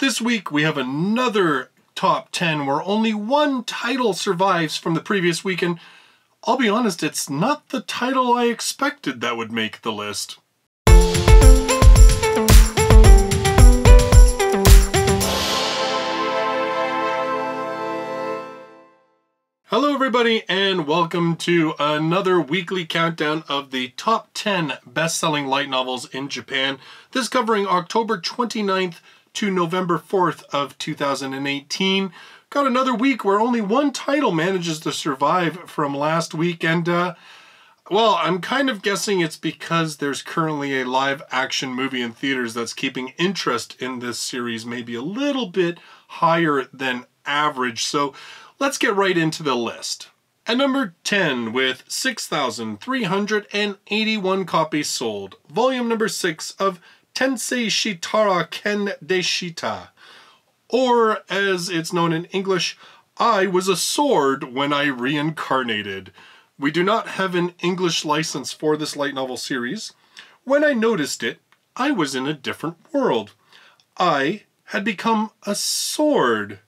This week we have another top 10 where only one title survives from the previous week, and I'll be honest, it's not the title I expected that would make the list. Hello everybody, and welcome to another weekly countdown of the top 10 best-selling light novels in Japan. This covering October 29th to November 4th of 2018. Got another week where only one title manages to survive from last week, and well, I'm kind of guessing it's because there's currently a live-action movie in theaters that's keeping interest in this series maybe a little bit higher than average. So let's get right into the list. At number 10, with 6,381 copies sold, volume number 6 of Tensei shitara剣でdeshita, or as it's known in English, I was a sword when I reincarnated. We do not have an English license for this light novel series. When I noticed it, I was in a different world. I had become a sword.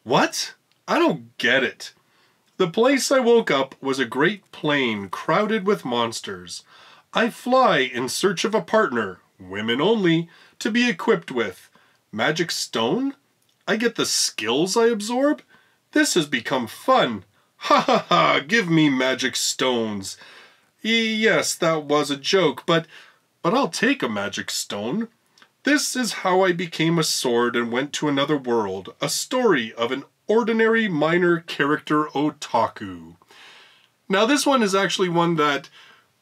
What? I don't get it. The place I woke up was a great plain crowded with monsters. I fly in search of a partner, women only, to be equipped with. Magic stone? I get the skills I absorb? This has become fun. Ha ha ha, give me magic stones. Yes, that was a joke, but I'll take a magic stone. This is how I became a sword and went to another world, a story of an ordinary minor character otaku. Now this one is actually one that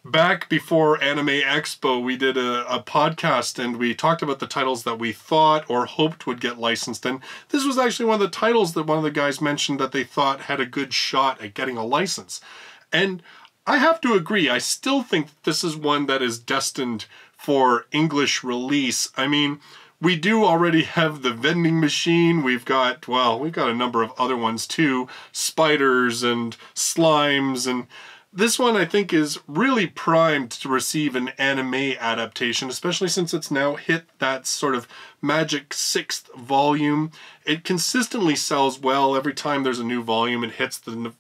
back before Anime Expo we did a podcast and we talked about the titles that we thought or hoped would get licensed, and this was actually one of the titles that one of the guys mentioned that they thought had a good shot at getting a license. And I have to agree, I still think this is one that is destined for English release. I mean, we do already have the vending machine, we've got a number of other ones too, spiders and slimes, and this one I think is really primed to receive an anime adaptation, especially since it's now hit that sort of magic 6th volume. It consistently sells well. Every time there's a new volume it hits the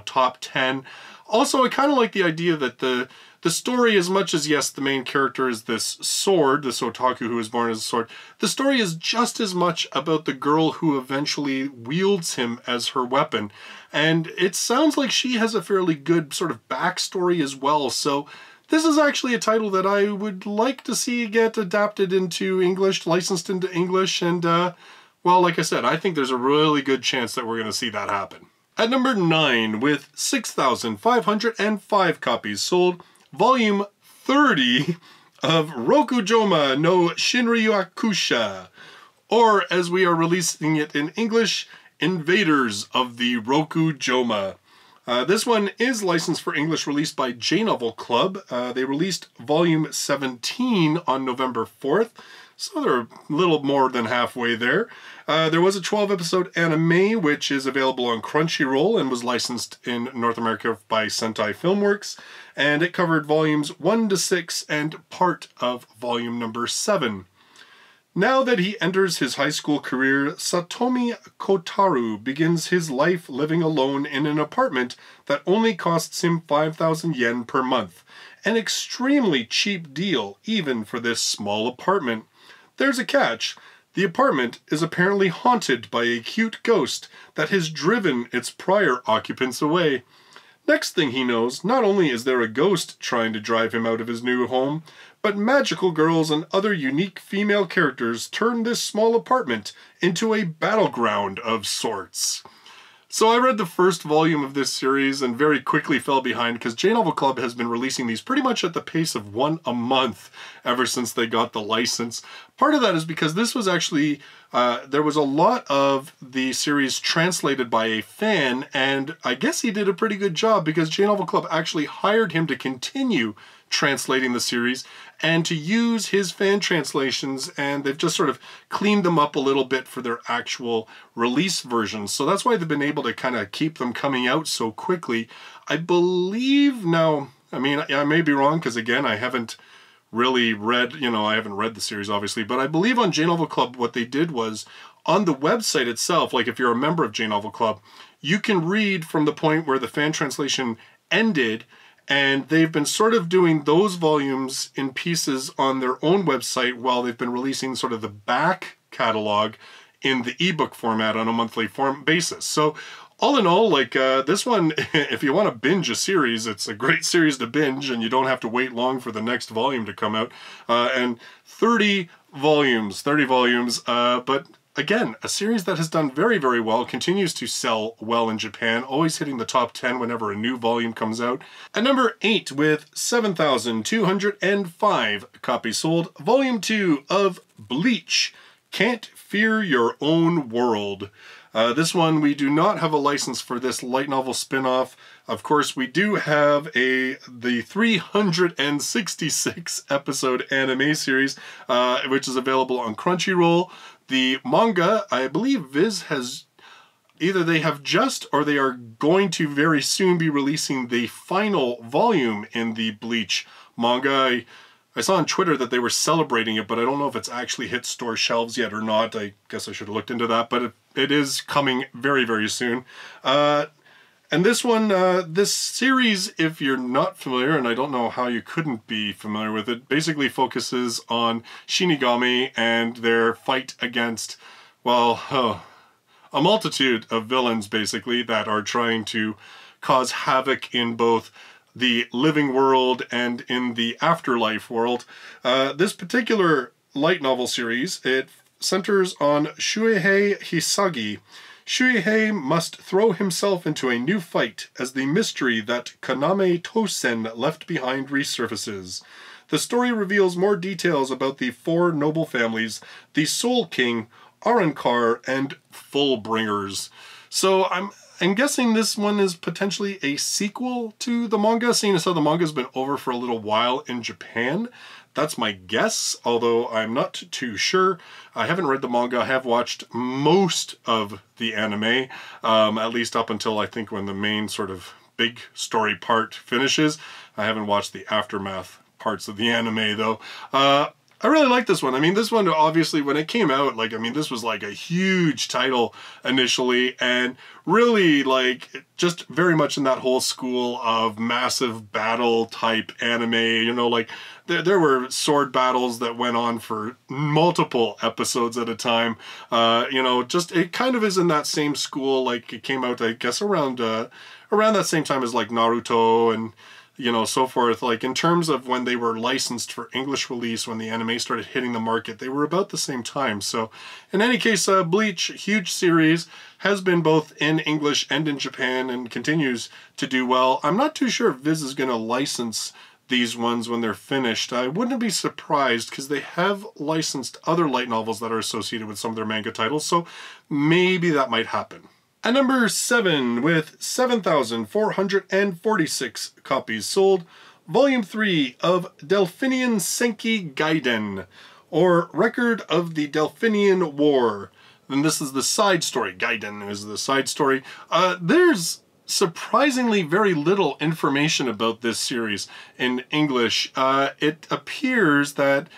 top 10. Also, I kind of like the idea that the story, as much as, yes, the main character is this sword, this otaku who was born as a sword, the story is just as much about the girl who eventually wields him as her weapon. And it sounds like she has a fairly good sort of backstory as well. So this is actually a title that I would like to see get adapted into English, licensed into English, and, well, like I said, I think there's a really good chance that we're going to see that happen. At number 9, with 6,505 copies sold, volume 30 of Rokujouma no Shinryakusha, or as we are releasing it in English, Invaders of the Rokujouma. This one is licensed for English release by J-Novel Club. They released volume 17 on November 4th, so they're a little more than halfway there. There was a 12-episode anime, which is available on Crunchyroll and was licensed in North America by Sentai Filmworks, and it covered volumes 1 to 6 and part of volume number 7. Now that he enters his high school career, Satomi Kotaru begins his life living alone in an apartment that only costs him 5,000 yen per month, an extremely cheap deal even for this small apartment. There's a catch. The apartment is apparently haunted by a cute ghost that has driven its prior occupants away. Next thing he knows, not only is there a ghost trying to drive him out of his new home, but magical girls and other unique female characters turn this small apartment into a battleground of sorts. So I read the first volume of this series and very quickly fell behind because J-Novel Club has been releasing these pretty much at the pace of one a month ever since they got the license. Part of that is because this was actually, there was a lot of the series translated by a fan, and I guess he did a pretty good job because J-Novel Club actually hired him to continue translating the series and to use his fan translations, and they've just sort of cleaned them up a little bit for their actual release versions. So that's why they've been able to kind of keep them coming out so quickly. I believe now, I mean, I may be wrong because again, I haven't really read, you know, I haven't read the series obviously, but I believe on J-Novel Club what they did was, on the website itself, like if you're a member of J-Novel Club, you can read from the point where the fan translation ended, and they've been sort of doing those volumes in pieces on their own website while they've been releasing sort of the back catalog in the ebook format on a monthly basis. So all in all, like this one, if you want to binge a series, it's a great series to binge, and you don't have to wait long for the next volume to come out. And 30 volumes, but again, a series that has done very, very well, continues to sell well in Japan, always hitting the top 10 whenever a new volume comes out. At number 8, with 7,205 copies sold, Volume 2 of Bleach, Can't Fear Your Own World. This one, we do not have a license for this light novel spin-off. Of course, we do have the 366 episode anime series, which is available on Crunchyroll. The manga, I believe Viz has, either they have just or they are going to very soon be releasing the final volume in the Bleach manga. I saw on Twitter that they were celebrating it, but I don't know if it's actually hit store shelves yet or not. I guess I should have looked into that, but it is coming very, very soon. And this one, this series, if you're not familiar, and I don't know how you couldn't be familiar with it, basically focuses on Shinigami and their fight against, well, a multitude of villains, basically, that are trying to cause havoc in both the living world and in the afterlife world. This particular light novel series, it centers on Shuhei Hisagi. Shuhei must throw himself into a new fight as the mystery that Kaname Tosen left behind resurfaces. The story reveals more details about the four noble families, the Soul King, Arrancar, and Fullbringers. So I'm guessing this one is potentially a sequel to the manga, seeing as how the manga's been over for a little while in Japan. That's my guess, although I'm not too sure. I haven't read the manga. I have watched most of the anime, at least up until I think when the main sort of big story part finishes. I haven't watched the aftermath parts of the anime, though. I really like this one. I mean, this one, obviously, when it came out, like, I mean, this was like a huge title initially, and really, like, just very much in that whole school of massive battle type anime, you know, like, there were sword battles that went on for multiple episodes at a time. You know, just, it kind of is in that same school, like, it came out, I guess, around that same time as, like, Naruto and, you know, so forth. Like, in terms of when they were licensed for English release, when the anime started hitting the market, they were about the same time. So, in any case, Bleach, huge series, has been both in English and in Japan, and continues to do well. I'm not too sure if Viz is going to license these ones when they're finished. I wouldn't be surprised, because they have licensed other light novels that are associated with some of their manga titles, so maybe that might happen. At number 7, with 7,446 copies sold, Volume 3 of Delfinian Senki Gaiden, or Record of the Delfinian War. And this is the side story. Gaiden is the side story. There's surprisingly very little information about this series in English. It appears that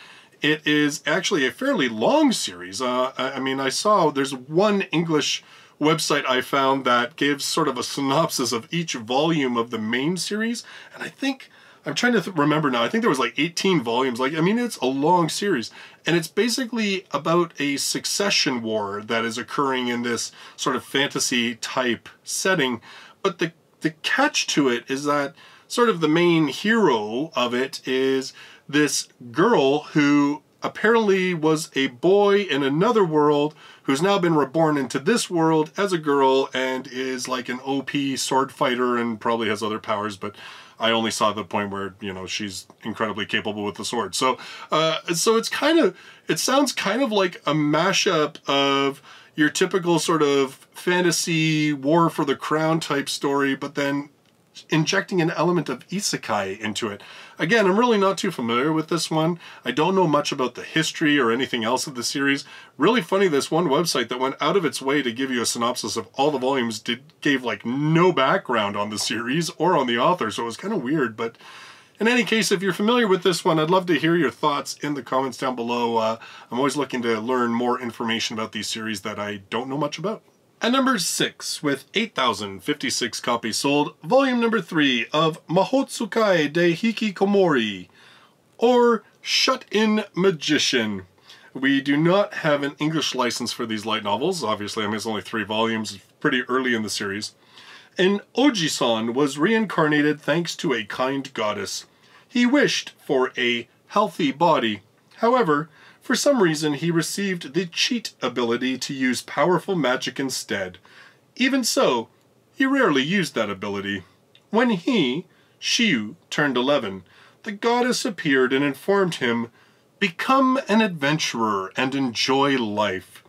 it is actually a fairly long series. I mean, I saw there's one English website I found that gives sort of a synopsis of each volume of the main series, and I think, I'm trying to remember now, I think there was like 18 volumes. Like, I mean, it's a long series, and it's basically about a succession war that is occurring in this sort of fantasy type setting. But the catch to it is that sort of the main hero of it is this girl who apparently was a boy in another world who's now been reborn into this world as a girl and is like an OP sword fighter and probably has other powers, but I only saw the point where, you know, she's incredibly capable with the sword. So so it's kind of, it sounds kind of like a mashup of your typical sort of fantasy war for the crown type story, but then injecting an element of isekai into it. Again, I'm really not too familiar with this one. I don't know much about the history or anything else of the series. Really funny, this one website that went out of its way to give you a synopsis of all the volumes gave like no background on the series or on the author, so it was kind of weird, but In any case, if you're familiar with this one, I'd love to hear your thoughts in the comments down below. I'm always looking to learn more information about these series that I don't know much about. At number 6, with 8,056 copies sold, volume number 3 of Mahoutsukai de Hikikomori, or Shut-In Magician. We do not have an English license for these light novels. Obviously, I mean, it's only 3 volumes, pretty early in the series. An Oji-san was reincarnated thanks to a kind goddess. He wished for a healthy body. However, for some reason he received the cheat ability to use powerful magic instead. Even so, he rarely used that ability. When he, Shiu, turned 11, the goddess appeared and informed him, "Become an adventurer and enjoy life."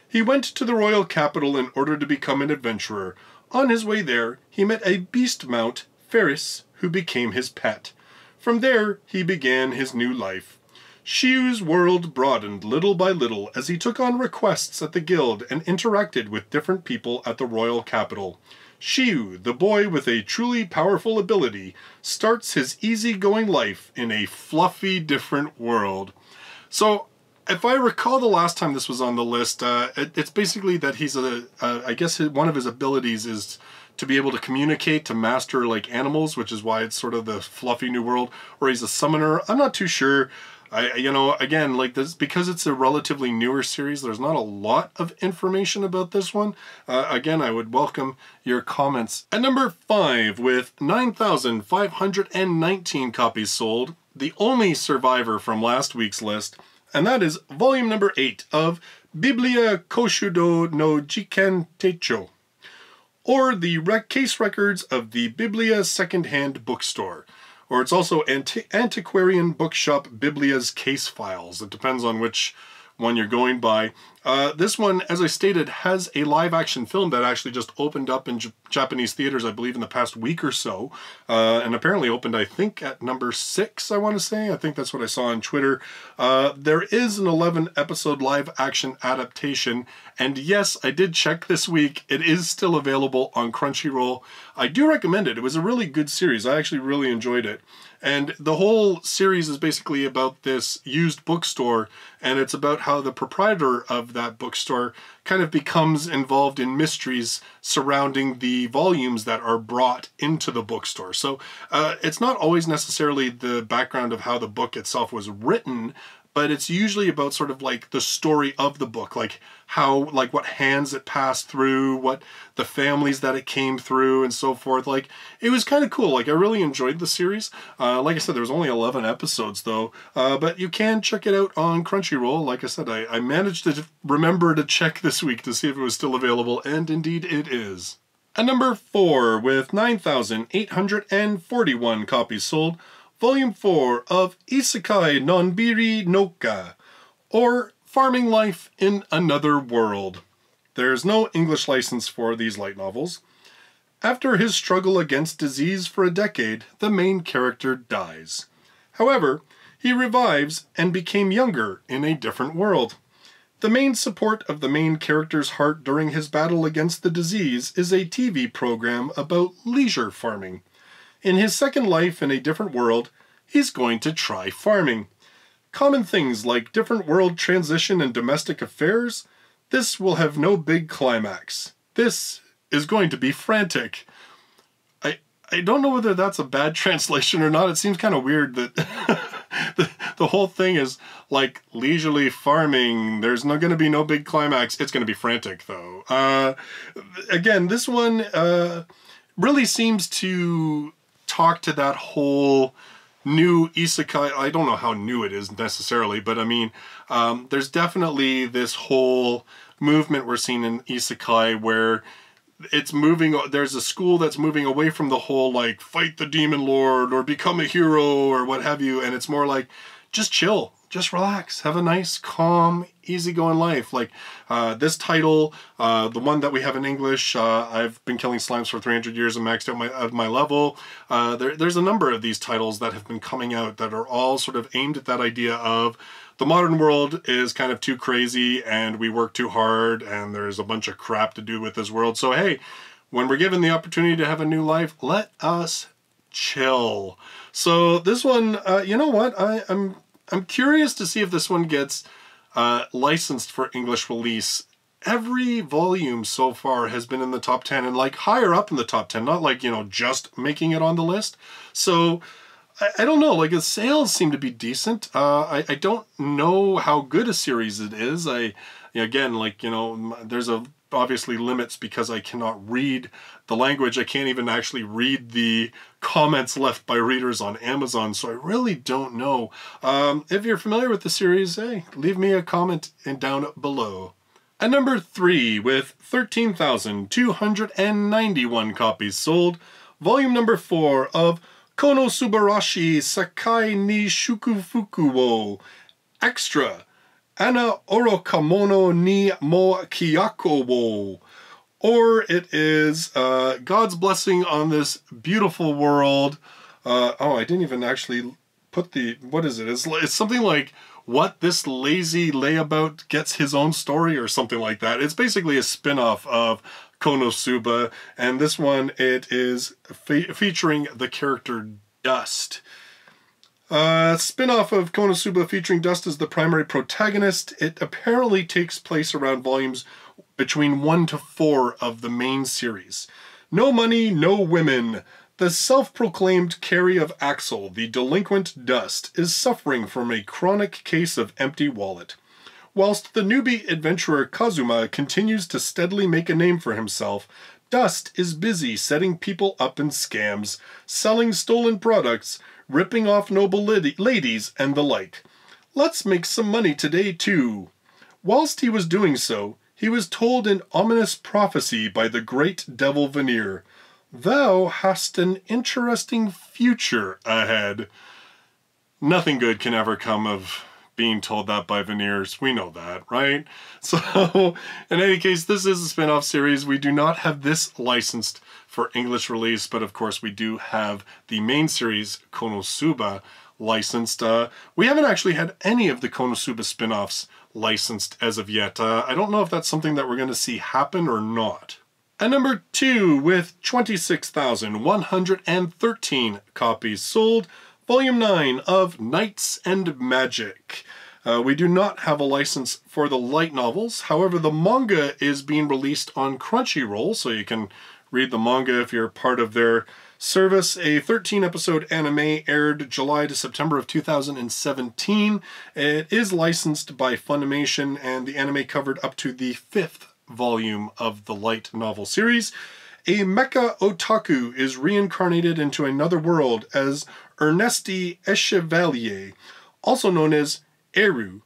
He went to the royal capital in order to become an adventurer. On his way there, he met a beast mount, Ferris, who became his pet. From there, he began his new life. Shiu's world broadened little by little as he took on requests at the guild and interacted with different people at the royal capital. Shiu, the boy with a truly powerful ability, starts his easygoing life in a fluffy different world. So, if I recall the last time this was on the list, it's basically that he's I guess one of his abilities is to be able to communicate, to master like animals, which is why it's sort of the fluffy new world, or he's a summoner. I'm not too sure. You know, again, like this, because it's a relatively newer series, there's not a lot of information about this one. Again, I would welcome your comments. At number 5, with 9,519 copies sold, the only survivor from last week's list, and that is volume number 8 of Biblia Koshodou no Jiken Techou, or the case records of the Biblia second-hand bookstore, or it's also antiquarian bookshop Biblia's case files. It depends on which one you're going by. This one, as I stated, has a live-action film that actually just opened up in Japanese theaters, I believe, in the past week or so, and apparently opened, I think, at number 6, I want to say. I think that's what I saw on Twitter. There is an 11-episode live-action adaptation, and yes, I did check this week. It is still available on Crunchyroll. I do recommend it. It was a really good series. I actually really enjoyed it. And the whole series is basically about this used bookstore, and it's about how the proprietor of that bookstore kind of becomes involved in mysteries surrounding the volumes that are brought into the bookstore. So it's not always necessarily the background of how the book itself was written, but it's usually about sort of like the story of the book, like how, like what hands it passed through, what the families that it came through, and so forth. Like, it was kind of cool. Like, I really enjoyed the series. Like I said, there was only 11 episodes though, but you can check it out on Crunchyroll. Like I said, I managed to remember to check this week to see if it was still available, and indeed it is. At number 4, with 9,841 copies sold, Volume 4 of Isekai Nonbiri Noka, or Farming Life in Another World. There's no English license for these light novels. After his struggle against disease for a decade, the main character dies. However, he revives and became younger in a different world. The main support of the main character's heart during his battle against the disease is a TV program about leisure farming. In his second life in a different world, he's going to try farming. Common things like different world transition and domestic affairs, this will have no big climax. This is going to be frantic. I don't know whether that's a bad translation or not. It seems kind of weird that the whole thing is like leisurely farming. There's not going to be no big climax. It's going to be frantic though. Again, this one really seems to talk to that whole new isekai. I don't know how new it is necessarily, but I mean, there's definitely this whole movement we're seeing in isekai where it's moving, there's a school that's moving away from the whole like fight the demon lord or become a hero or what have you, and it's more like just chill, just relax, have a nice, calm, easygoing life. Like this title, the one that we have in English, I've been killing slimes for 300 years and maxed out my level. There's a number of these titles that have been coming out that are all sort of aimed at that idea of the modern world is kind of too crazy and we work too hard and there's a bunch of crap to do with this world. So hey, when we're given the opportunity to have a new life, let us chill. So this one, you know what? I'm curious to see if this one gets licensed for English release. Every volume so far has been in the top 10 and like higher up in the top 10, not like, you know, just making it on the list. So I don't know, like the sales seem to be decent. I don't know how good a series it is. Again, like, you know, there's obviously limits because I cannot read the language. I can't even actually read the comments left by readers on Amazon, so I really don't know. If you're familiar with the series, hey, leave me a comment down below. At number 3, with 13,291 copies sold, volume number 4 of Kono Subarashi Sakai ni Shukufuku wo Extra Ana Orokamono ni mo Kiyako wo. Or it is God's blessing on this beautiful world. Oh, I didn't even actually put the, what is it? It's something like, what this lazy layabout gets his own story or something like that. It's basically a spin-off of Kono Suba, and this one, it is featuring the character Dust. Spin-off of Kono Suba featuring Dust as the primary protagonist. It apparently takes place around volumes between 1 to 4 of the main series. No money, no women. The self-proclaimed Carrie of Axel, the delinquent Dust, is suffering from a chronic case of empty wallet. Whilst the newbie adventurer Kazuma continues to steadily make a name for himself, Dust is busy setting people up in scams, selling stolen products, ripping off noble ladies, and the like. Let's make some money today, too. Whilst he was doing so, he was told an ominous prophecy by the great devil Veneer. Thou hast an interesting future ahead. Nothing good can ever come of being told that by Veneers. We know that, right? So, in any case, this is a spin-off series. We do not have this licensed for English release, but of course we do have the main series, Kono Suba, licensed. We haven't actually had any of the Kono Suba spin-offs licensed as of yet. I don't know if that's something that we're going to see happen or not. At number 2, with 26,113 copies sold, Volume 9 of Knights and Magic. We do not have a license for the light novels. However, the manga is being released on Crunchyroll, so you can read the manga if you're part of their service. A 13-episode anime aired July to September of 2017. It is licensed by Funimation, and the anime covered up to the 5th volume of the light novel series. A mecha otaku is reincarnated into another world as Ernesti Echevalier, also known as Eru.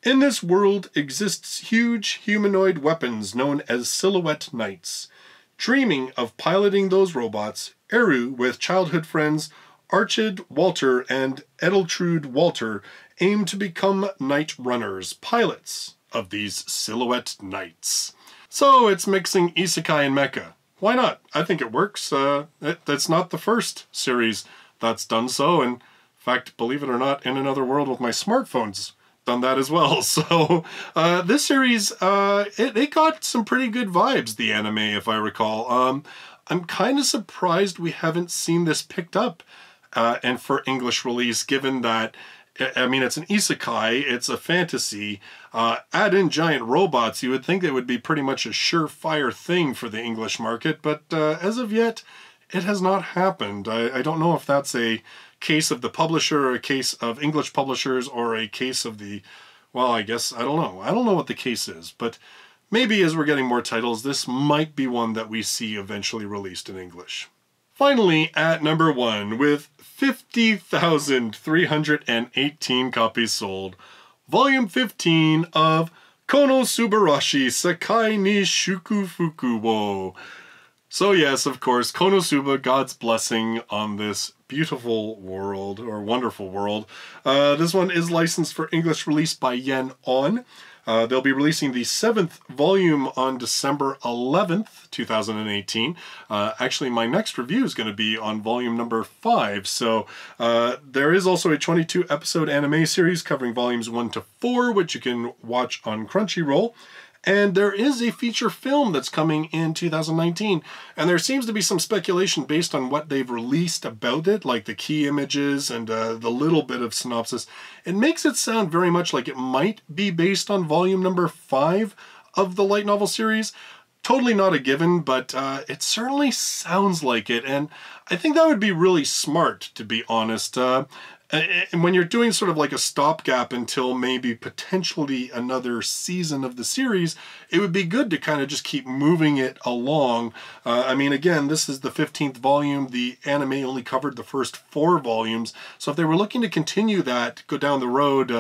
In this world exists huge humanoid weapons known as silhouette knights. Dreaming of piloting those robots, Eru, with childhood friends Archid Walter and Edeltrude Walter, aim to become knight runners, pilots of these silhouette knights. So it's mixing isekai and mecha. Why not? I think it works. That's not the first series that's done so. And in fact, believe it or not, In Another World with my smartphone's done that as well. So this series, it got some pretty good vibes, the anime, if I recall. I'm kind of surprised we haven't seen this picked up and for English release, given that, I mean, it's an isekai, it's a fantasy. Add in giant robots, you would think it would be pretty much a surefire thing for the English market, but as of yet, it has not happened. I don't know if that's a case of the publisher, or a case of English publishers, or a case of the, well, I guess, I don't know. I don't know what the case is, but maybe as we're getting more titles, this might be one that we see eventually released in English. Finally, at number 1, with 50,318 copies sold, Volume 15 of Kono Subarashi Sakai ni Shukufuku wo. So yes, of course, Kono Suba, God's blessing on this beautiful world, or wonderful world. This one is licensed for English release by Yen On. They'll be releasing the 7th volume on December 11th, 2018. Actually, my next review is going to be on volume number 5. So there is also a 22-episode anime series covering volumes 1 to 4, which you can watch on Crunchyroll. And there is a feature film that's coming in 2019, and there seems to be some speculation based on what they've released about it, like the key images and the little bit of synopsis. It makes it sound very much like it might be based on volume number 5 of the light novel series. Totally not a given, but it certainly sounds like it, and I think that would be really smart, to be honest. And when you're doing sort of like a stopgap until maybe potentially another season of the series, it would be good to kind of just keep moving it along. I mean, again, this is the 15th volume. The anime only covered the first 4 volumes. So if they were looking to continue that, go down the road,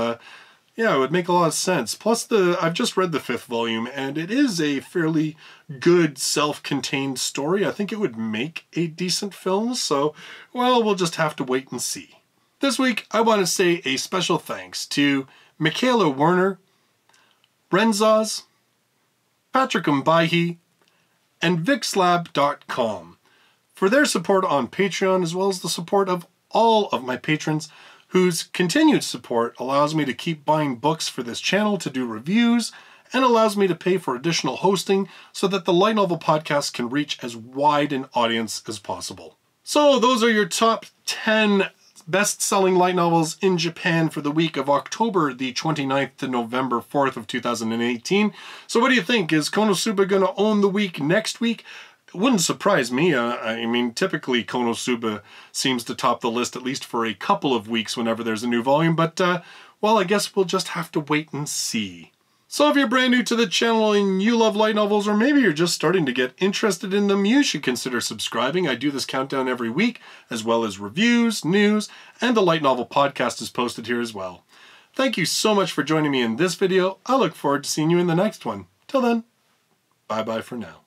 yeah, it would make a lot of sense. Plus, I've just read the 5th volume, and it is a fairly good self-contained story. I think it would make a decent film, so, well, we'll just have to wait and see. This week, I want to say a special thanks to Michaela Werner, Renzaz, Patrick Mbaihi, and Vixlab.com for their support on Patreon, as well as the support of all of my patrons, whose continued support allows me to keep buying books for this channel to do reviews, and allows me to pay for additional hosting so that the Light Novel Podcast can reach as wide an audience as possible. So those are your top 10 best-selling light novels in Japan for the week of October the 29th to November 4th of 2018. So what do you think? Is Konosuba going to own the week next week? It wouldn't surprise me. I mean, typically Konosuba seems to top the list at least for a couple of weeks whenever there's a new volume, but, well, I guess we'll just have to wait and see. So if you're brand new to the channel and you love light novels, or maybe you're just starting to get interested in them, you should consider subscribing. I do this countdown every week, as well as reviews, news, and the Light Novel Podcast is posted here as well. Thank you so much for joining me in this video. I look forward to seeing you in the next one. Till then, bye-bye for now.